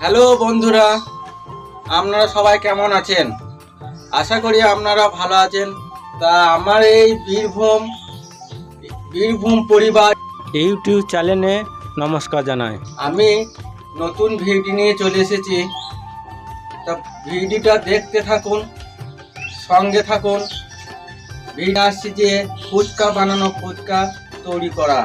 Hello বন্ধুরা, আপনারা সবাই কেমন আছেন? আশা করি আপনারা ভালো আছেন। তা আমার এই বীরভূম পরিবার ইউটিউব চ্যানেলে নমস্কার জানাই। আমি নতুন ভিডিও নিয়ে চলে এসেছি। তা ভিডিওটা দেখতে থাকুন, সঙ্গে থাকুন। ভিডিও আসছে যে ফুচকা বানানো, ফুচকা তৈরি করা।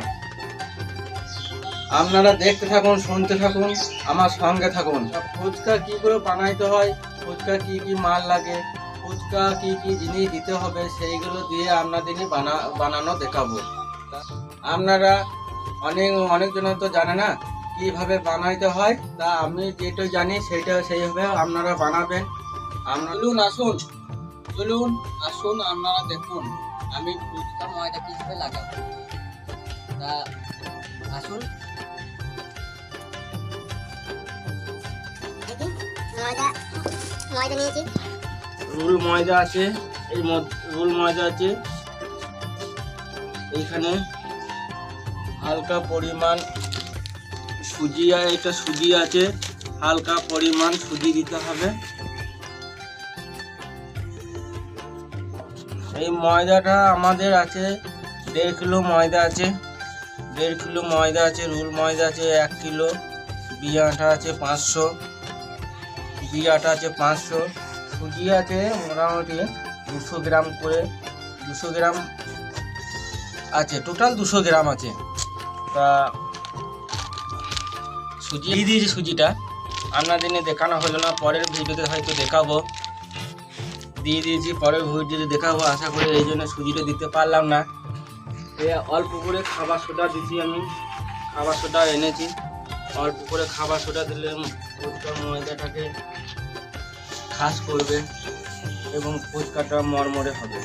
আপনারা দেখতে থাকুন, শুনতে থাকুন, আমার সঙ্গে থাকুন। ফুচকা কি করে বানাইতে হয়, ফুচকা কি কি মাল লাগে, ফুচকা কি কি জিনিস দিতে হবে, সেইগুলো দিয়ে আপনাদের বানানো দেখাবো। আপনারা অনেকজন তো জানে না কিভাবে বানাইতে হয়। তা আমি যেটা জানি সেইভাবে আপনারা বানাবেন। চলুন আসুন আপনারা দেখুন আমি ফুচকা ময়দা কিভাবে লাগাবো। তা আসুন। ময়দা নিয়েছি, রুল ময়দা আছে, রুল ময়দা আছে। এইখানে হালকা পরিমাণ সুজি, এটা সুজি আছে, হালকা পরিমাণ সুজি দিতে হবে। এই ময়দাটা আমাদের আছে 1.5 কিলো ময়দা আছে, 1.5 কিলো ময়দা আছে। রুল ময়দা আছে 1 কিলো, বিয়ে আটা আছে 500, সুজি আছে মোটামুটি 200 গ্রাম করে, 200 গ্রাম আছে, টোটাল 200 গ্রাম আছে। তা সুজি দিয়েছি, সুজিটা আপনাদের দেখানো হলো না, পরের ভিডিওতে হয়তো দেখাবো। দিয়ে দিয়েছি, পরের ভিডিওতে দেখাবো আশা করি, এই জন্য সুজিটা দিতে পারলাম না। অল্প করে খাবার সোডা দিচ্ছি, আমি খাবার সোডা এনেছি। অল্প করে খাবার সোডা দিলে ফুচকা ময়দাটাকে খাস করবে এবং ফুচকাটা মরমরে হবে।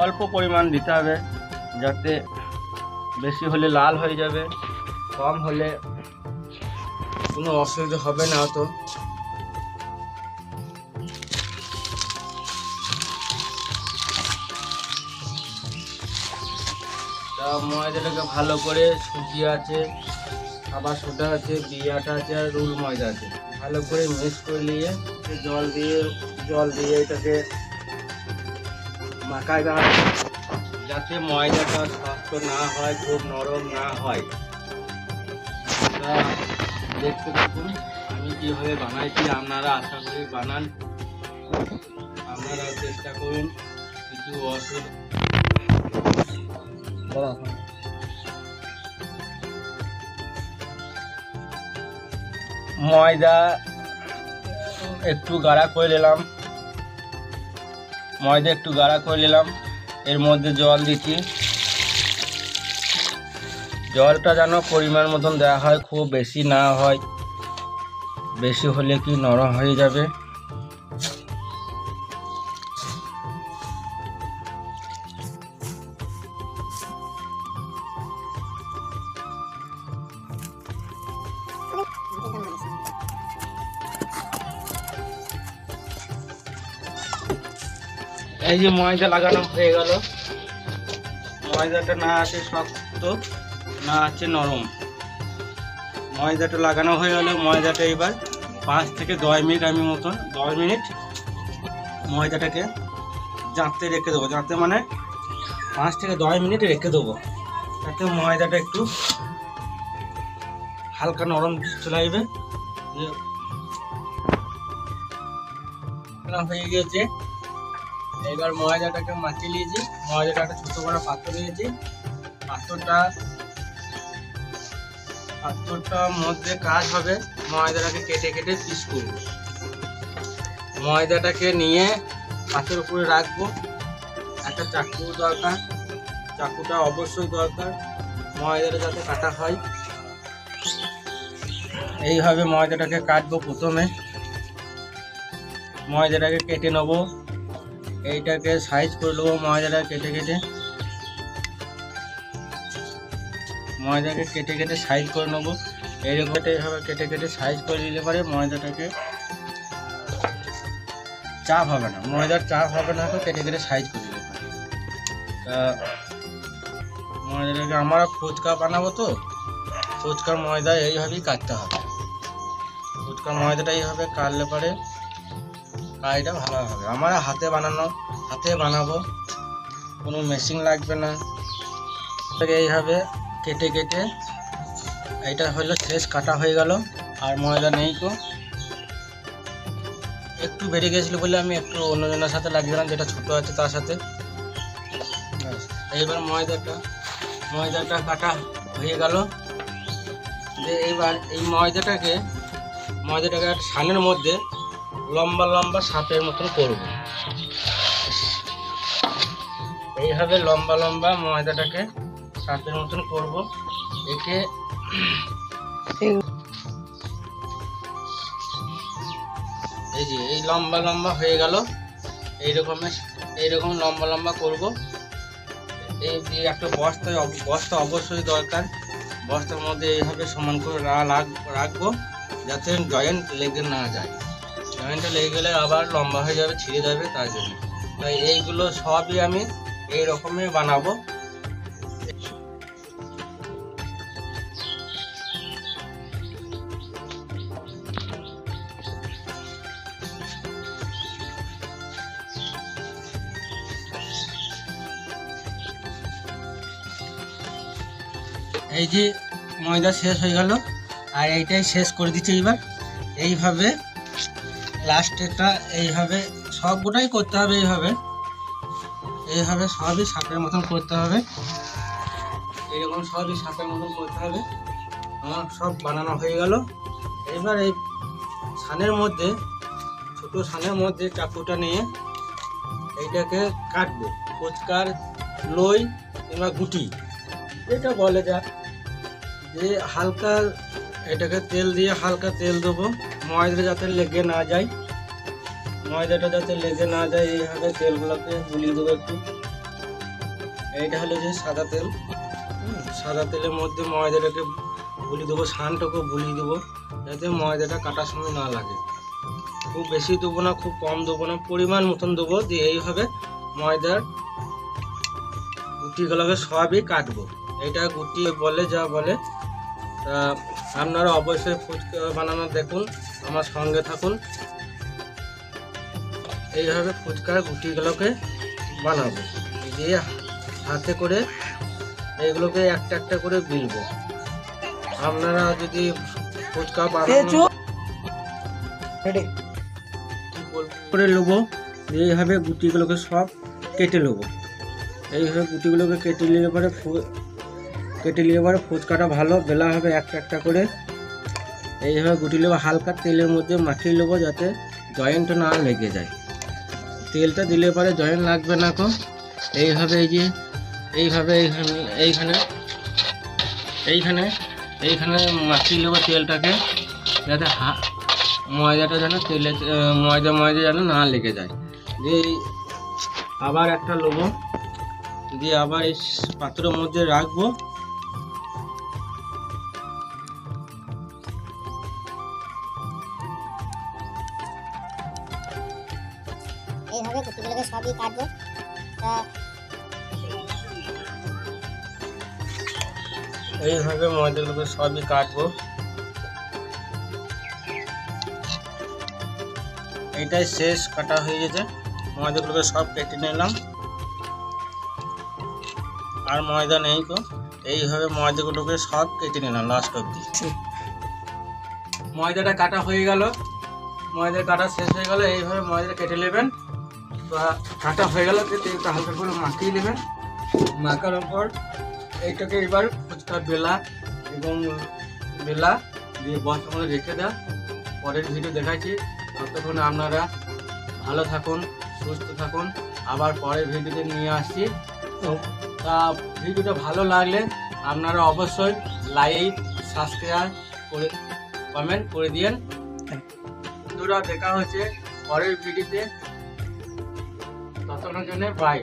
অল্প পরিমাণ দিতে হবে, যাতে বেশি হলে লাল হয়ে যাবে, কম হলে কোনো অসুবিধা হবে না অত। তা ময়দাটাকে ভালো করে, সুজি আছে, খাবার সোডা আছে, বিয়ে আটা আছে আর রুল ময়দা আছে, ভালো করে মিক্স করে নিয়ে জল দিয়ে এটাকে মাখায় দেওয়া হবে, যাতে ময়দাটা শক্ত না হয়, খুব নরম না হয়। তা দেখতে থাকুন আমি কীভাবে বানাইছি। আপনারা আশা করি বানান, আপনারা চেষ্টা করুন, কিছু অসুবিধা। ময়দা একটু গাঢ়া করে নিলাম, এর মধ্যে জল দিচ্ছি। জলটা যেন পরিমাণ মতন দেওয়া হয়, খুব বেশি না হয়, বেশি হলে কি নরম হয়ে যাবে। এই যে ময়দা লাগানো হয়ে গেল, ময়দাটা না আছে শক্ত, না আছে নরম। ময়দাটা লাগানো হয়ে গেল, ময়দাটা এবার 5 থেকে 10 মিনিট, 10 মিনিট ময়দাটাকে জাঁতে রেখে দেবো। জাঁতে মানে 5 থেকে 10 মিনিট রেখে দেবো, যাতে ময়দাটা একটু হালকা নরম চলে আসবে। হয়ে গিয়েছে, এবার ময়দাটাকে মাখিয়ে নিয়েছি। ময়দাটা একটা ছোটো বড় পাত্র নিয়েছি, পাত্রটার মধ্যে কাজ হবে ময়দাটাকে কেটে কেটে পিস করব। ময়দাটাকে নিয়ে পাত্রের উপরে রাখবো। একটা চাকু দরকার, চাকুটা অবশ্যই দরকার, ময়দাটা যাতে কাটা হয়। এইভাবে ময়দাটাকে কাটবো। প্রথমে ময়দাটাকে কেটে নেবো, এইটাকে সাইজ করে নেবো। ময়দাটা কেটে কেটে সাইজ করে নেবো। এইরকম এইভাবে কেটে সাইজ করে নিলে পরে ময়দাটাকে চাপ হবে না, ময়দার চাপ হবে না, তো কেটে সাইজ করে নিলে পরে। তা ময়দাটাকে আমরা ফুচকা বানাবো, তো ফুচকার ময়দা এইভাবেই কাটতে হবে। ফুচকার ময়দাটা এইভাবে কাটলে পরে কাজটা ভালো হবে। আমরা হাতে বানাবো, কোনো মেশিন লাগবে না। এইভাবে কেটে কেটে এইটা হলো শেষ, কাটা হয়ে গেল। আর ময়দা নেই তো, একটু বেড়ে গেছিলো বলে আমি একটু অন্যজনের সাথে লাগিয়ে দিলাম, যেটা ছোটো আছে তার সাথে। এইবার ময়দাটা কাটা হয়ে গেল। যে এইবার এই ময়দাটাকে সানের মধ্যে লম্বা লম্বা সাপের মতন করব। এইভাবে লম্বা লম্বা ময়দাটাকে সাপের মতন করব। একে এই যে এই লম্বা লম্বা হয়ে গেল, এইরকম লম্বা লম্বা করব। এই দিয়ে একটা বস্তা অবশ্যই দরকার। বস্তার মধ্যে এইভাবে সমান করে রাখবো, যাতে জয়েন্ট লেগে না যায়। জয়েন্টটা লেগে গেলে আবার লম্বা হয়ে যাবে, ছিঁড়ে যাবে, তার জন্য। তাই এইগুলো সবই আমি এই রকমই বানাবো। এই যে ময়দা শেষ হয়ে গেল, আর এইটাই শেষ করে দিচ্ছি। এইবার এইভাবে লাস্টেরটা এইভাবে সবগুলোই করতে হবে। এইভাবে সবই সাপের মতন করতে হবে। এইরকম সবই সাপের মতন করতে হবে। আমার সব বানানো হয়ে গেল। এবার এই ছোটো সানের মধ্যে চাকুটা নিয়ে এইটাকে কাটবো। ফুচকার লই কিংবা গুটি এটা বলে যাক, যে হালকা এটাকে তেল দিয়ে হালকা তেল দেবো, ময়দাটা যাতে লেগে না যায়। এইভাবে তেলগুলোকে গুলিয়ে দেবো একটু। এইটা হলো যে সাদা তেল। সাদা তেলের মধ্যে ময়দাটাকে গুলিয়ে দেবো, সানটাকে গুলিয়ে দেবো, যাতে ময়দাটা কাটার সময় না লাগে। খুব বেশি দেবো না, খুব কম দেবো না, পরিমাণ মতন দেবো। দিয়ে এইভাবে ময়দার গুটিগুলোকে সবই কাটবো। এটা গুটি বলে যা বলে। তা আপনারা অবশ্যই ফুচকা বানানো দেখুন, আমার সঙ্গে থাকুন। এইভাবে ফুচকার গুটিগুলোকে বানাবো, দিয়ে হাতে করে এইগুলোকে একটা একটা করে বিলবো। আপনারা যদি ফুচকা বানানো করে নেবো, এইভাবে গুটিগুলোকে সব কেটে নেবো। এইভাবে গুটিগুলোকে কেটে নিলে পরে ফুচকাটা ভালো বেলা হবে। একটা একটা করে এইভাবে গুটি নেবো, হালকা তেলের মধ্যে মাখিয়ে নেবো, যাতে জয়েন্ট না লেগে যায়। তেলটা দিলে পরে জয়েন্ট লাগবে না। এইভাবে এইভাবে এইখানে মাখিয়ে নেবো তেলটাকে, যাতে ময়দাটা যেন ময়দা যেন না লেগে যায়। দিয়ে আবার একটা নেবো, দিয়ে আবার এই পাত্রের মধ্যে রাখবো। এইভাবে গুটিগুলোকে সবই কাটবো। এইভাবে ময়দাগুলোকে সবই কাটবো। এইটাই শেষ, কাটা হয়ে গেছে। ময়দাগুলোকে সব কেটে নিলাম, আর ময়দা নেই তো। এইভাবে ময়দাগুলোকে সব কেটে নিলাম লাস্ট অবধি। ময়দাটা কাটা হয়ে গেল, ময়দা কাটা শেষ হয়ে গেল। এইভাবে ময়দাটা কেটে নেবেন। বা কাটা হয়ে গেল, তেলটা হালকা করে মাখিয়ে নেবেন। মাখানোর পর এইটাকে এবার ফুচকা বেলা দিয়ে বস্তার মধ্যে রেখে দেওয়া। পরের ভিডিও দেখাচ্ছি। ততক্ষণ আপনারা ভালো থাকুন, সুস্থ থাকুন। আবার পরের ভিডিওতে নিয়ে আসছি। তা ভিডিওটা ভালো লাগলে আপনারা অবশ্যই লাইক, সাবস্ক্রাইব করে কমেন্ট করে দিয়েন। বন্ধুরা, দেখা হচ্ছে পরের ভিডিওতে। ততক্ষণের জন্য বাই।